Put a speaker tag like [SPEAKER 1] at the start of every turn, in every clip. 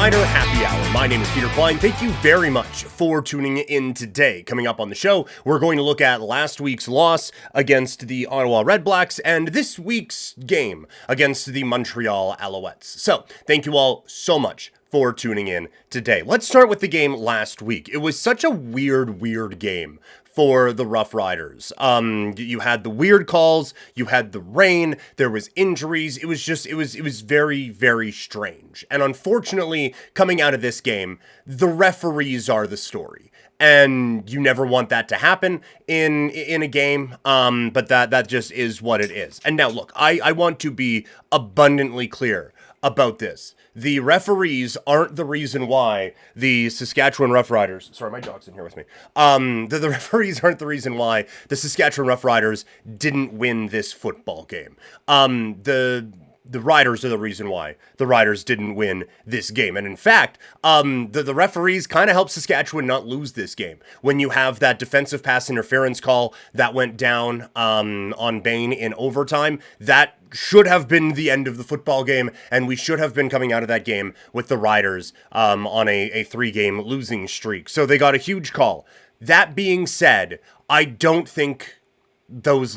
[SPEAKER 1] Roughrider Happy Hour. My name is Peter Klein. Thank you very much for tuning in today. Coming up on the show, we're going to look at last week's loss against the Ottawa Redblacks and this week's game against the Montreal Alouettes. So, thank you all so much for tuning in today. Let's start with the game last week. It was such a weird game for the Roughriders. You had the weird calls, you had the rain, there was injuries. It was very strange. And unfortunately, coming out of this game, the referees are the story. And you never want that to happen in a game, but that just is what it is. And now look, I want to be abundantly clear about this. The referees aren't the reason why the Saskatchewan Roughriders... Sorry, my dog's in here with me. The referees aren't the reason why the Saskatchewan Roughriders didn't win this football game. The Riders are the reason why the Riders didn't win this game. And in fact, the referees kind of helped Saskatchewan not lose this game. When you have that defensive pass interference call that went down on Bain in overtime, that should have been the end of the football game, and we should have been coming out of that game with the Riders on a 3-game losing streak. So they got a huge call. That being said, I don't think those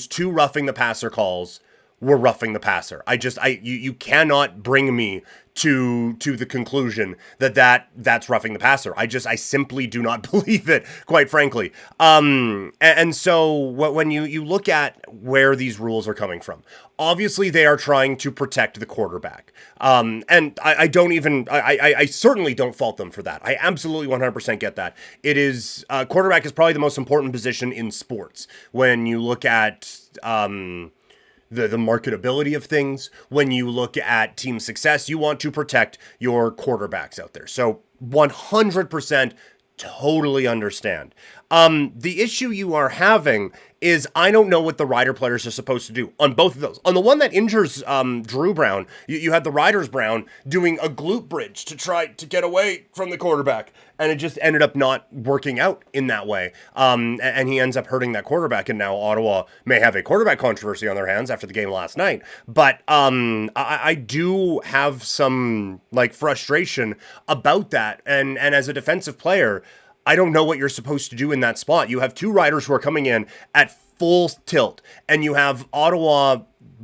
[SPEAKER 1] two roughing the passer calls were roughing the passer. You cannot bring me to the conclusion that's roughing the passer. I simply do not believe it, quite frankly. And so when you look at where these rules are coming from, obviously they are trying to protect the quarterback. And I certainly don't fault them for that. I absolutely 100% get that. It is, quarterback is probably the most important position in sports when you look at, the marketability of things. When you look at team success, you want to protect your quarterbacks out there. So 100% totally understand. The issue you are having is I don't know what the Rider players are supposed to do on both of those. On the one that injures Drew Brown, you had the Riders Brown doing a glute bridge to try to get away from the quarterback, and it just ended up not working out in that way. And he ends up hurting that quarterback, and now Ottawa may have a quarterback controversy on their hands after the game last night. But I do have some frustration about that, and as a defensive player, I don't know what you're supposed to do in that spot. You have two riders who are coming in at full tilt, and you have Ottawa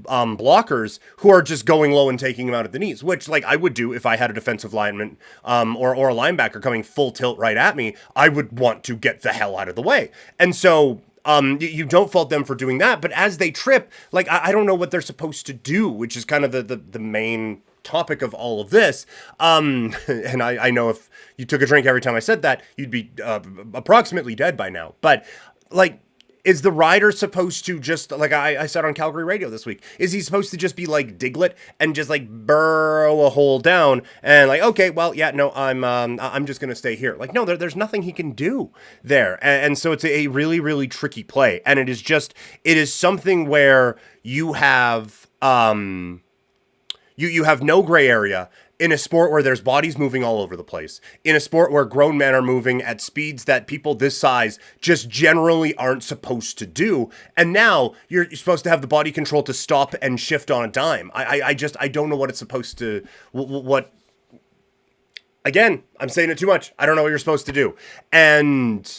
[SPEAKER 1] blockers who are just going low and taking him out at the knees, which I would do if I had a defensive lineman or a linebacker coming full tilt right at me. I would want to get the hell out of the way. And so you don't fault them for doing that, but as they trip, I don't know what they're supposed to do, which is kind of the main topic of all of this. And I know if you took a drink every time I said that, you'd be approximately dead by now. But is the rider supposed to just, I said on Calgary radio this week, is he supposed to just be like Diglett and just burrow a hole down and okay, well, yeah, no, I'm just going to stay here. No, there's nothing he can do there. And so it's a really tricky play. And it is something where you have, you have no gray area in a sport where there's bodies moving all over the place, in a sport where grown men are moving at speeds that people this size just generally aren't supposed to do. And now you're supposed to have the body control to stop and shift on a dime. I don't know what it's supposed to, again, I'm saying it too much. I don't know what you're supposed to do. And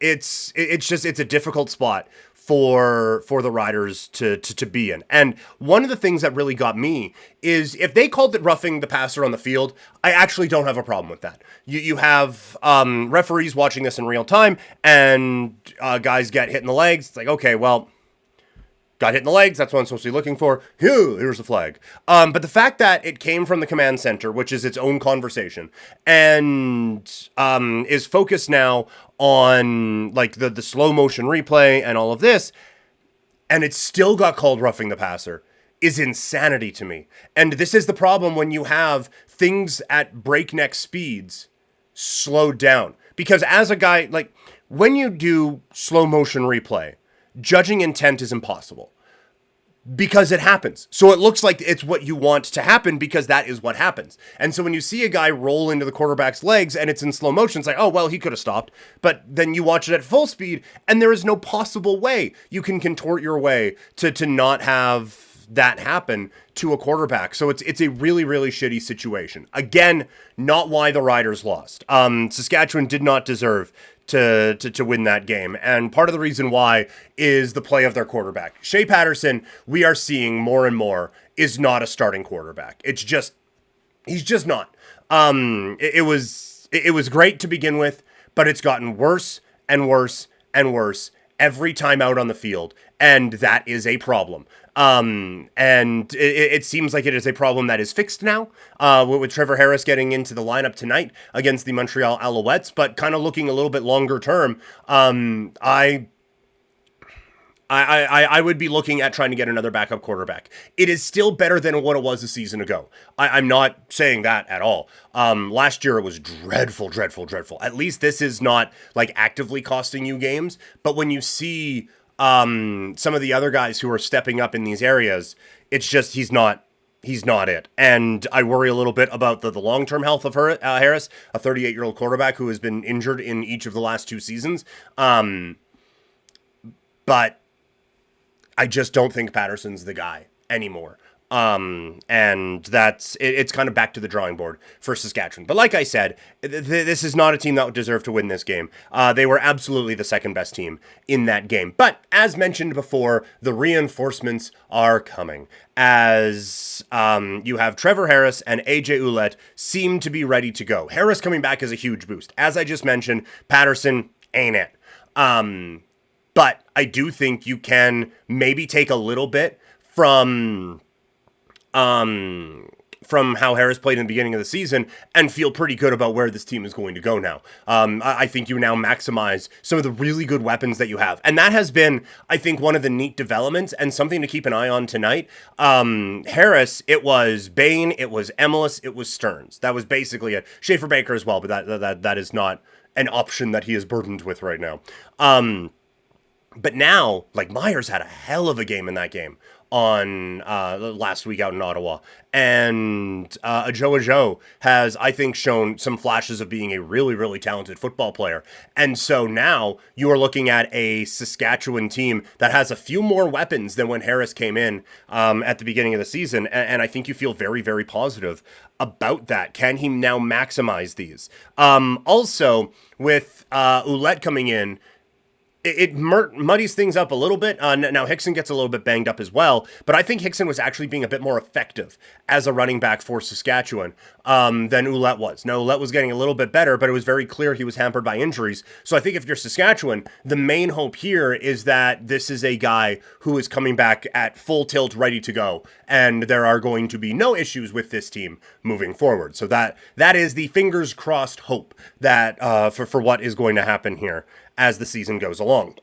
[SPEAKER 1] it's a difficult spot for the Riders to be in. And one of the things that really got me is if they called it roughing the passer on the field, I actually don't have a problem with that. You have referees watching this in real time, and guys get hit in the legs. It's okay, well, got hit in the legs, that's what I'm supposed to be looking for. Here's the flag. But the fact that it came from the command center, which is its own conversation, and is focused now on the slow motion replay and all of this, and it still got called roughing the passer, is insanity to me. And this is the problem when you have things at breakneck speeds slowed down. Because as a guy, when you do slow motion replay, judging intent is impossible. Because it happens. So it looks like it's what you want to happen because that is what happens. And so when you see a guy roll into the quarterback's legs and it's in slow motion, it's oh, well, he could have stopped. But then you watch it at full speed and there is no possible way you can contort your way to not have that happen to a quarterback. So it's a really, really shitty situation. Again, not why the Riders lost. Saskatchewan did not deserve to win that game. And part of the reason why is the play of their quarterback. Shea Patterson, we are seeing more and more, is not a starting quarterback. He's just not. It was great to begin with, but it's gotten worse and worse and worse every time out on the field, and that is a problem. And it seems like it is a problem that is fixed now, with Trevor Harris getting into the lineup tonight against the Montreal Alouettes, but kind of looking a little bit longer term, I would be looking at trying to get another backup quarterback. It is still better than what it was a season ago. I'm not saying that at all. Last year it was dreadful. At least this is not like actively costing you games. But when you see some of the other guys who are stepping up in these areas, it's just he's not it. And I worry a little bit about the long-term health of Harris, a 38-year-old quarterback who has been injured in each of the last 2 seasons. But I just don't think Patterson's the guy anymore. And it's kind of back to the drawing board for Saskatchewan. But like I said, this is not a team that would deserve to win this game. They were absolutely the second best team in that game. But as mentioned before, the reinforcements are coming. As you have Trevor Harris and AJ Ouellette seem to be ready to go. Harris coming back is a huge boost. As I just mentioned, Patterson ain't it. But I do think you can maybe take a little bit from how Harris played in the beginning of the season and feel pretty good about where this team is going to go now. I think you now maximize some of the really good weapons that you have. And that has been, I think, one of the neat developments and something to keep an eye on tonight. Harris, it was Bain, it was Emelis, it was Stearns. That was basically it. Schaefer Baker as well, but that is not an option that he is burdened with right now. But now, like, Myers had a hell of a game in that game on last week out in Ottawa. And Ajo has, I think, shown some flashes of being a really, really talented football player. And so now you are looking at a Saskatchewan team that has a few more weapons than when Harris came in at the beginning of the season. And I think you feel very, very positive about that. Can he now maximize these? Also, with Ouellette coming in, it muddies things up a little bit. Now, Hickson gets a little bit banged up as well, but I think Hickson was actually being a bit more effective as a running back for Saskatchewan than Ouellette was. Now, Ouellette was getting a little bit better, but it was very clear he was hampered by injuries. So I think if you're Saskatchewan, the main hope here is that this is a guy who is coming back at full tilt, ready to go, and there are going to be no issues with this team moving forward. So that is the fingers crossed hope that for what is going to happen here as the season goes along.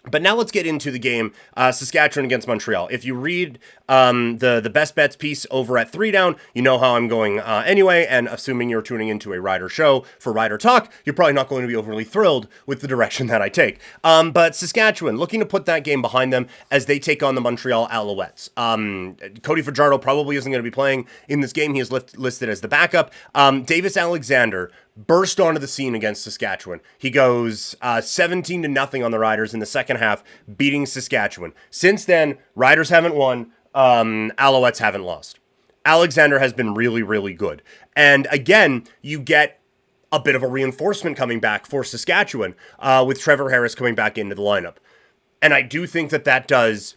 [SPEAKER 1] But now let's get into the game, Saskatchewan against Montreal. If you read the Best Bets piece over at 3 Down, you know how I'm going anyway, and assuming you're tuning into a Rider show for Rider Talk, you're probably not going to be overly thrilled with the direction that I take. But Saskatchewan, looking to put that game behind them as they take on the Montreal Alouettes. Cody Fajardo probably isn't going to be playing in this game. He is listed as the backup. Davis Alexander burst onto the scene against Saskatchewan. He goes 17-0 on the Riders in the second half, beating Saskatchewan. Since then, Riders haven't won, Alouettes haven't lost. Alexander has been really, really good. And again, you get a bit of a reinforcement coming back for Saskatchewan with Trevor Harris coming back into the lineup. And I do think that does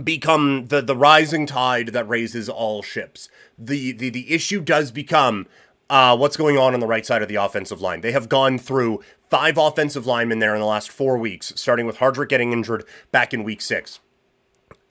[SPEAKER 1] become the rising tide that raises all ships. The issue does become what's going on the right side of the offensive line. They have gone through 5 offensive linemen there in the last 4 weeks, starting with Hardrick getting injured back in week 6.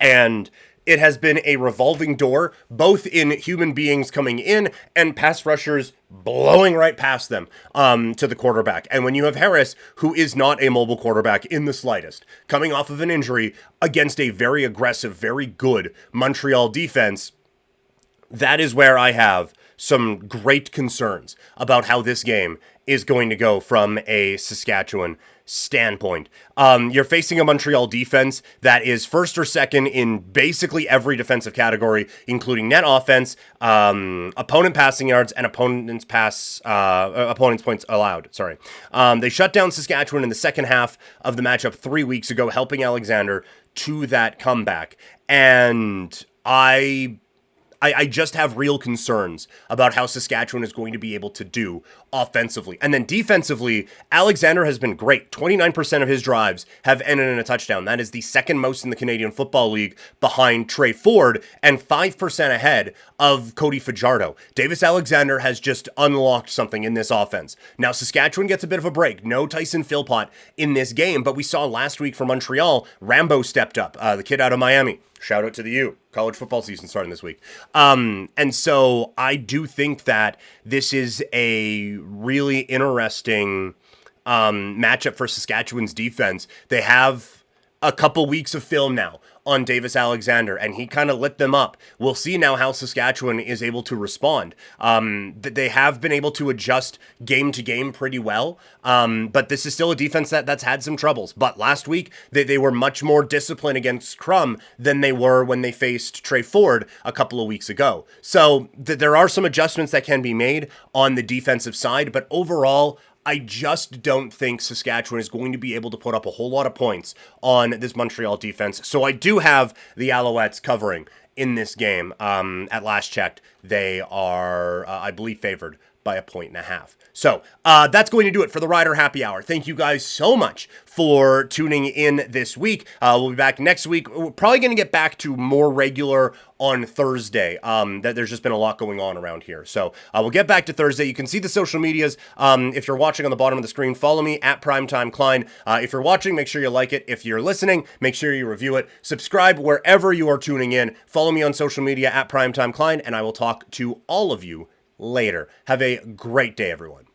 [SPEAKER 1] And it has been a revolving door, both in human beings coming in and pass rushers blowing right past them to the quarterback. And when you have Harris, who is not a mobile quarterback in the slightest, coming off of an injury against a very aggressive, very good Montreal defense, that is where I have some great concerns about how this game is going to go from a Saskatchewan standpoint. You're facing a Montreal defense that is first or second in basically every defensive category, including net offense, opponent passing yards, and opponent's points allowed. They shut down Saskatchewan in the second half of the matchup 3 weeks ago, helping Alexander to that comeback. And I just have real concerns about how Saskatchewan is going to be able to do offensively. And then defensively, Alexander has been great. 29% of his drives have ended in a touchdown. That is the second most in the Canadian Football League behind Trey Ford and 5% ahead of Cody Fajardo. Davis Alexander has just unlocked something in this offense. Now, Saskatchewan gets a bit of a break. No Tyson Philpott in this game, but we saw last week for Montreal, Rambo stepped up, the kid out of Miami. Shout out to the U. College football season starting this week. And so I do think that this is a really interesting matchup for Saskatchewan's defense. They have a couple weeks of film now on Davis Alexander, and he kind of lit them up. We'll see now how Saskatchewan is able to respond. They have been able to adjust game to game pretty well, but this is still a defense that's had some troubles. But last week, they were much more disciplined against Crum than they were when they faced Trey Ford a couple of weeks ago. So there are some adjustments that can be made on the defensive side, but overall, I just don't think Saskatchewan is going to be able to put up a whole lot of points on this Montreal defense. So I do have the Alouettes covering in this game. At last checked, they are, I believe, favored by 1.5. So that's going to do it for the Rider Happy Hour. Thank you guys so much for tuning in this week. We'll be back next week. We're probably going to get back to more regular on Thursday. That there's just been a lot going on around here. So we'll get back to Thursday. You can see the social medias. If you're watching on the bottom of the screen, follow me at Primetime Klein. If you're watching, make sure you like it. If you're listening, make sure you review it. Subscribe wherever you are tuning in. Follow me on social media at Primetime Klein, and I will talk to all of you later. Have a great day, everyone.